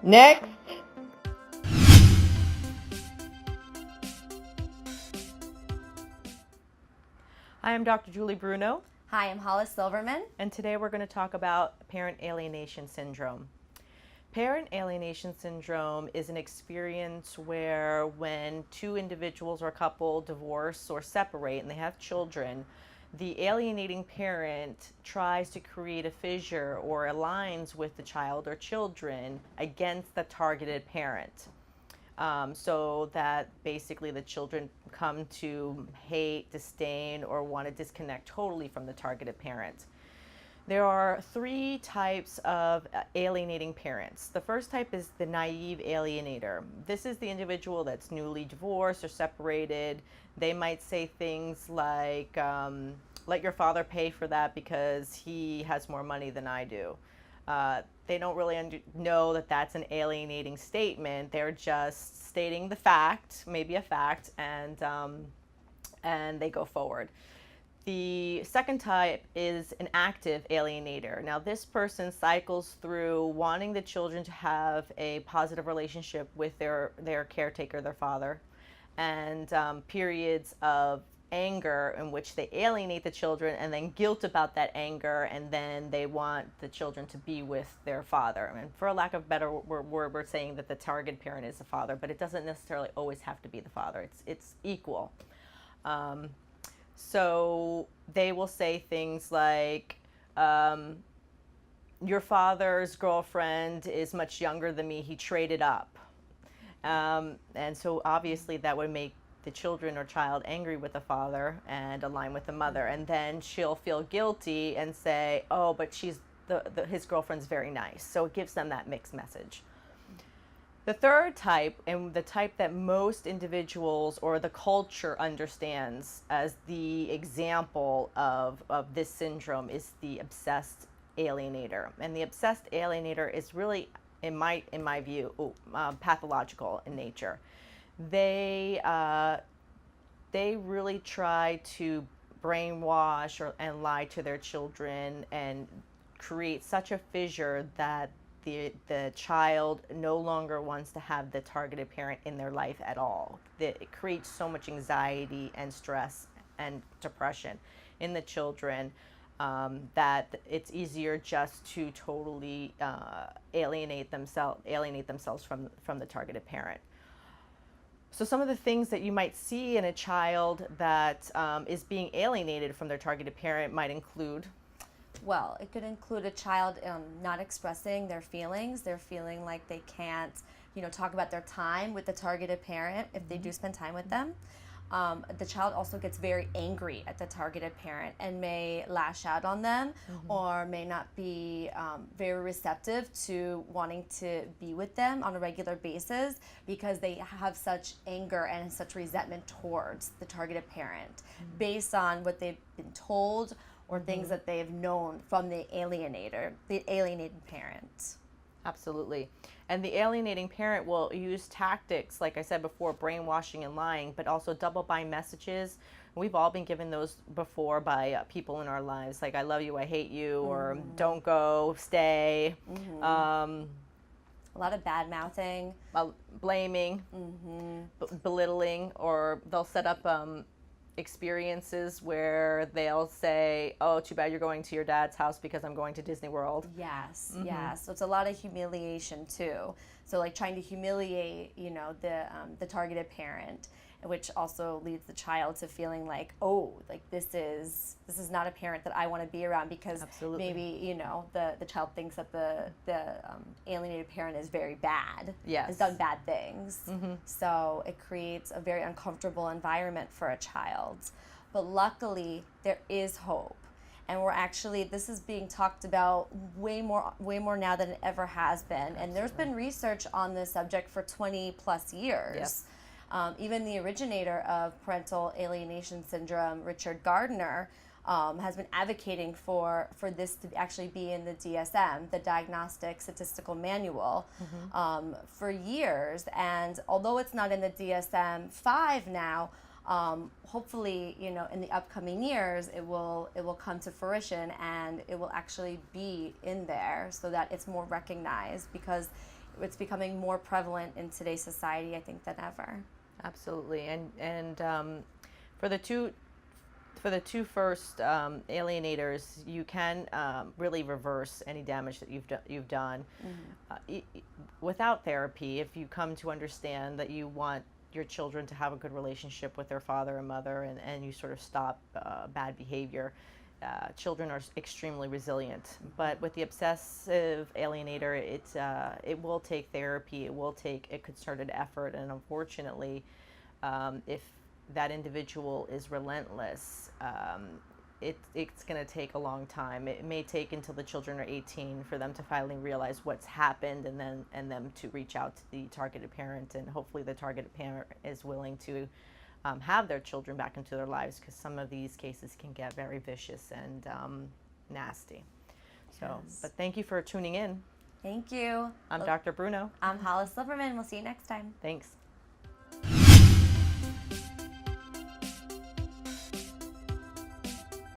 Next. Hi, I'm Dr. Julie Bruno, Hi, I'm Hollis Silverman. and today we're going to talk about parent alienation syndrome. Parent alienation syndrome is an experience where when two individuals or a couple divorce or separate and they have children, the alienating parent tries to create a fissure or aligns with the child or children against the targeted parent. So that basically the children come to hate, disdain, or want to disconnect totally from the targeted parent. There are three types of alienating parents. The first type is the naive alienator. This is the individual that's newly divorced or separated. They might say things like, let your father pay for that because he has more money than I do. They don't really know that that's an alienating statement. They're just stating the fact, maybe a fact, and they go forward. The second type is an active alienator. Now, this person cycles through wanting the children to have a positive relationship with their caretaker, their father, and periods of anger in which they alienate the children, and then guilt about that anger, and then they want the children to be with their father. And for a lack of a better word, we're saying that the target parent is the father, but it doesn't necessarily always have to be the father. It's equal. So they will say things like, your father's girlfriend is much younger than me, he traded up. And so obviously that would make the children or child angry with the father and align with the mother. And then she'll feel guilty and say, oh, but his girlfriend's very nice. So it gives them that mixed message. The third type, and the type that most individuals or the culture understands as the example of this syndrome, is the obsessed alienator. And the obsessed alienator is really, in my view, pathological in nature. They really try to brainwash and lie to their children and create such a fissure that the child no longer wants to have the targeted parent in their life at all. It creates so much anxiety and stress and depression in the children that it's easier just to totally alienate themselves from the targeted parent. So some of the things that you might see in a child that is being alienated from their targeted parent might include. Well, it could include a child not expressing their feelings. They're feeling like they can't, talk about their time with the targeted parent if they do spend time with them. The child also gets very angry at the targeted parent and may lash out on them, or may not be very receptive to wanting to be with them on a regular basis because they have such anger and such resentment towards the targeted parent based on what they've been told or things that they've known from the alienated parent. Absolutely. And the alienating parent will use tactics, like I said before, brainwashing and lying, but also double bind messages. We've all been given those before by people in our lives, like I love you, I hate you, or don't go, stay. A lot of bad mouthing. Blaming, belittling, or they'll set up experiences where they'll say, oh, too bad you're going to your dad's house because I'm going to Disney World. Yes, yes. So it's a lot of humiliation too. So like trying to humiliate, the targeted parent, which also leads the child to feeling like, oh, like this is not a parent that I want to be around, because maybe the child thinks that the alienated parent is very bad, has done bad things. So it creates a very uncomfortable environment for a child. But luckily, there is hope. And this is being talked about way more now than it ever has been. And there's been research on this subject for 20 plus years. Yes. Even the originator of parental alienation syndrome, Richard Gardner, has been advocating for this to actually be in the DSM, the Diagnostic Statistical Manual, for years. And although it's not in the DSM-5 now, hopefully, you know, in the upcoming years, it will come to fruition and it will actually be in there so that it's more recognized, because it's becoming more prevalent in today's society, I think, than ever. Absolutely. And for the two first alienators, you can really reverse any damage that you've done. Without therapy, if you come to understand that you want your children to have a good relationship with their father and mother, and you sort of stop bad behavior, children are extremely resilient. But with the obsessive alienator, it will take therapy, it will take a concerted effort, and unfortunately, if that individual is relentless, it's going to take a long time. It may take until the children are 18 for them to finally realize what's happened, and them to reach out to the targeted parent, and hopefully the targeted parent is willing to have their children back into their lives, because some of these cases can get very vicious and nasty. So, Yes. but thank you for tuning in. Thank you. I'm Dr. Bruno. I'm Hollis Silverman. We'll see you next time. Thanks.